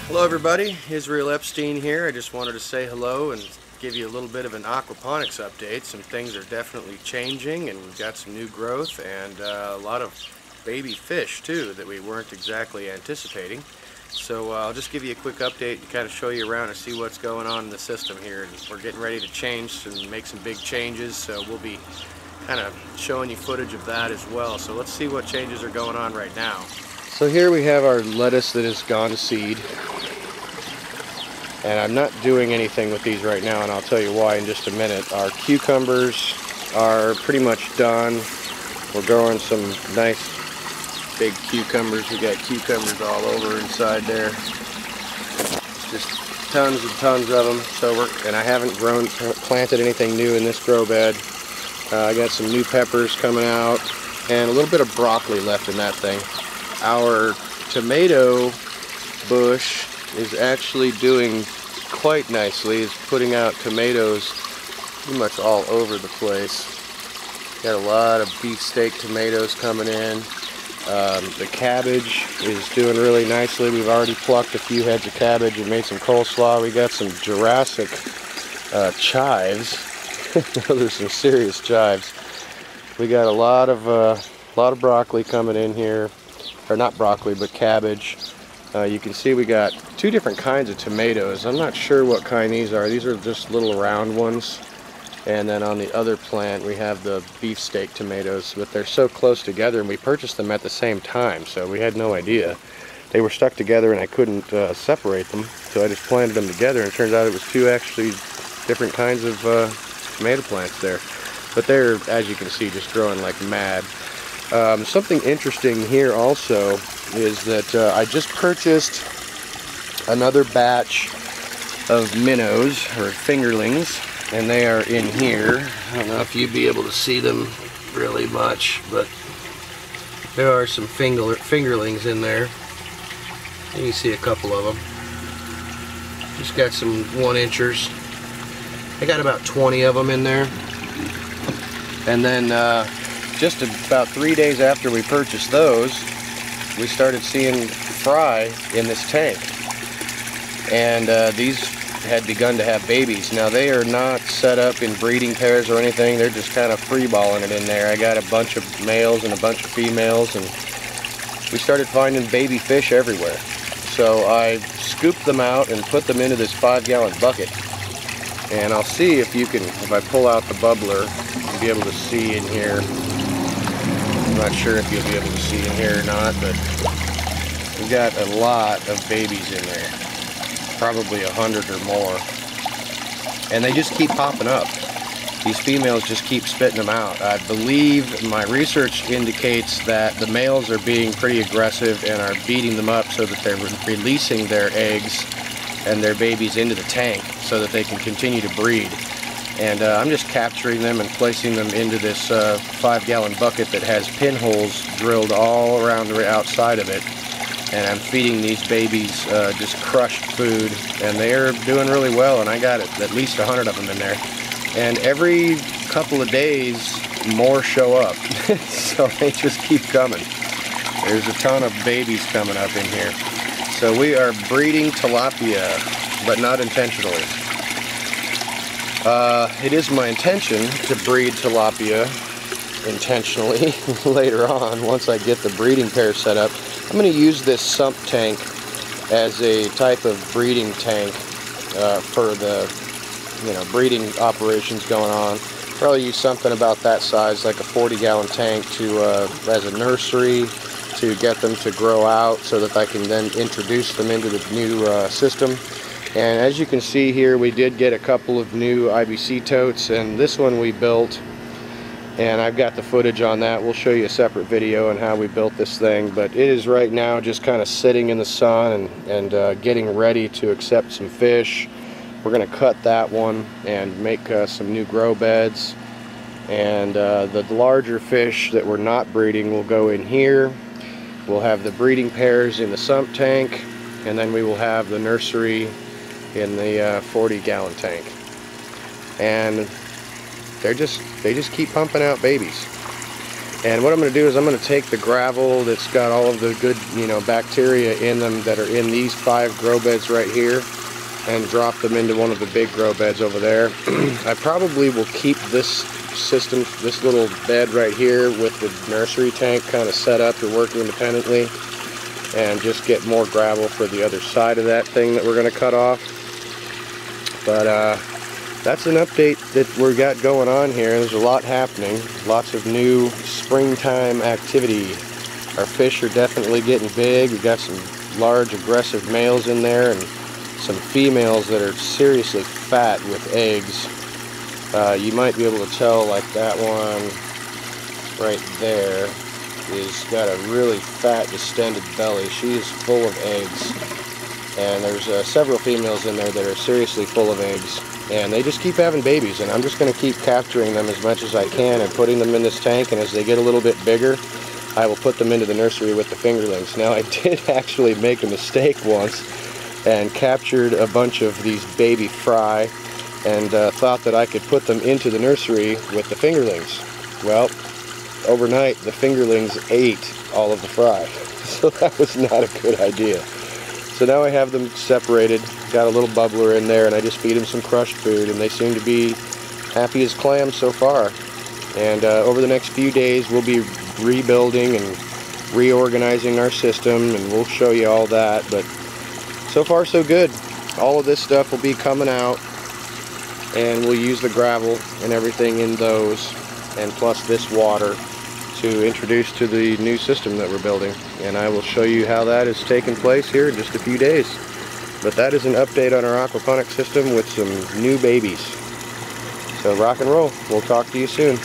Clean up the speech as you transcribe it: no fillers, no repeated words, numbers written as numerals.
Hello everybody, Israel Epstein here. I just wanted to say hello and give you a little bit of an aquaponics update. Some things are definitely changing and we've got some new growth and a lot of baby fish too that we weren't exactly anticipating. So I'll just give you a quick update to kind of show you around and see what's going on in the system here. And we're getting ready to change and make some big changes, so we'll be kind of showing you footage of that as well. So let's see what changes are going on right now. So here we have our lettuce that has gone to seed. And I'm not doing anything with these right now, and I'll tell you why in just a minute. Our cucumbers are pretty much done. We're growing some nice big cucumbers. We got cucumbers all over inside there. Just tons and tons of them. And I haven't planted anything new in this grow bed. I got some new peppers coming out and a little bit of broccoli left in that thing. Our tomato bush is actually doing quite nicely. It's putting out tomatoes pretty much all over the place. Got a lot of beefsteak tomatoes coming in. The cabbage is doing really nicely. We've already plucked a few heads of cabbage and made some coleslaw. We got some Jurassic chives. There's some serious chives. We got a lot of broccoli coming in here, or not broccoli, but cabbage. You can see we got two different kinds of tomatoes. I'm not sure what kind these are. These are just little round ones. And then on the other plant we have the beefsteak tomatoes, but they're so close together and we purchased them at the same time, so we had no idea. They were stuck together and I couldn't separate them, so I just planted them together, and it turns out it was two actually different kinds of tomato plants there. But they're, as you can see, just growing like mad. Something interesting here also is that I just purchased another batch of minnows, or fingerlings, and they are in here. I don't know if you'd be able to see them really much, but there are some fingerlings in there. You can see a couple of them. Just got some 1-inchers. I got about 20 of them in there. And then just about 3 days after we purchased those, we started seeing fry in this tank. And these had begun to have babies. Now they are not set up in breeding pairs or anything, they're just kind of freeballing it in there. I got a bunch of males and a bunch of females, and we started finding baby fish everywhere. So I scooped them out and put them into this 5-gallon bucket. And I'll see if you can, if I pull out the bubbler, you'll be able to see in here. I'm not sure if you'll be able to see in here or not, but we got a lot of babies in there. Probably 100 or more. And they just keep popping up. These females just keep spitting them out. I believe my research indicates that the males are being pretty aggressive and are beating them up so that they're releasing their eggs and their babies into the tank so that they can continue to breed. And I'm just capturing them and placing them into this 5-gallon bucket that has pinholes drilled all around the outside of it. And I'm feeding these babies just crushed food, and they're doing really well, and I got at least 100 of them in there. And every couple of days, more show up. So they just keep coming. There's a ton of babies coming up in here. So we are breeding tilapia, but not intentionally. It is my intention to breed tilapia intentionally later on, once I get the breeding pair set up. I'm going to use this sump tank as a type of breeding tank for the breeding operations going on. Probably use something about that size, like a 40-gallon tank, as a nursery to get them to grow out so that I can then introduce them into the new system. And as you can see here, we did get a couple of new IBC totes, and this one we built, and I've got the footage on that. We'll show you a separate video on how we built this thing, but it is right now just kind of sitting in the sun and getting ready to accept some fish. We're going to cut that one and make some new grow beds, and the larger fish that we're not breeding will go in here. We'll have the breeding pairs in the sump tank, and then we will have the nursery in the 40-gallon tank. And they just keep pumping out babies. And what I'm going to do is I'm going to take the gravel that's got all of the good, bacteria in them that are in these 5 grow beds right here, and drop them into one of the big grow beds over there. I probably will keep this system, this little bed right here with the nursery tank kind of set up to work independently, and just get more gravel for the other side of that thing that we're going to cut off. But that's an update that we've got going on here. There's a lot happening, lots of new springtime activity. Our fish are definitely getting big. We've got some large aggressive males in there and some females that are seriously fat with eggs. You might be able to tell, like that one right there is got a really fat distended belly. She is full of eggs, and there's several females in there that are seriously full of eggs, and they just keep having babies, and I'm just going to keep capturing them as much as I can and putting them in this tank, and as they get a little bit bigger I will put them into the nursery with the fingerlings. Now, I did actually make a mistake once and captured a bunch of these baby fry and thought that I could put them into the nursery with the fingerlings. Well, overnight the fingerlings ate all of the fry, so that was not a good idea. So now I have them separated, got a little bubbler in there, and I just feed them some crushed food, and they seem to be happy as clams so far. And over the next few days we'll be rebuilding and reorganizing our system, and we'll show you all that. But so far so good. All of this stuff will be coming out, and we'll use the gravel and everything in those, and plus this water, to introduce to the new system that we're building. And I will show you how that is taking place here in just a few days. But that is an update on our aquaponics system with some new babies. So rock and roll. We'll talk to you soon.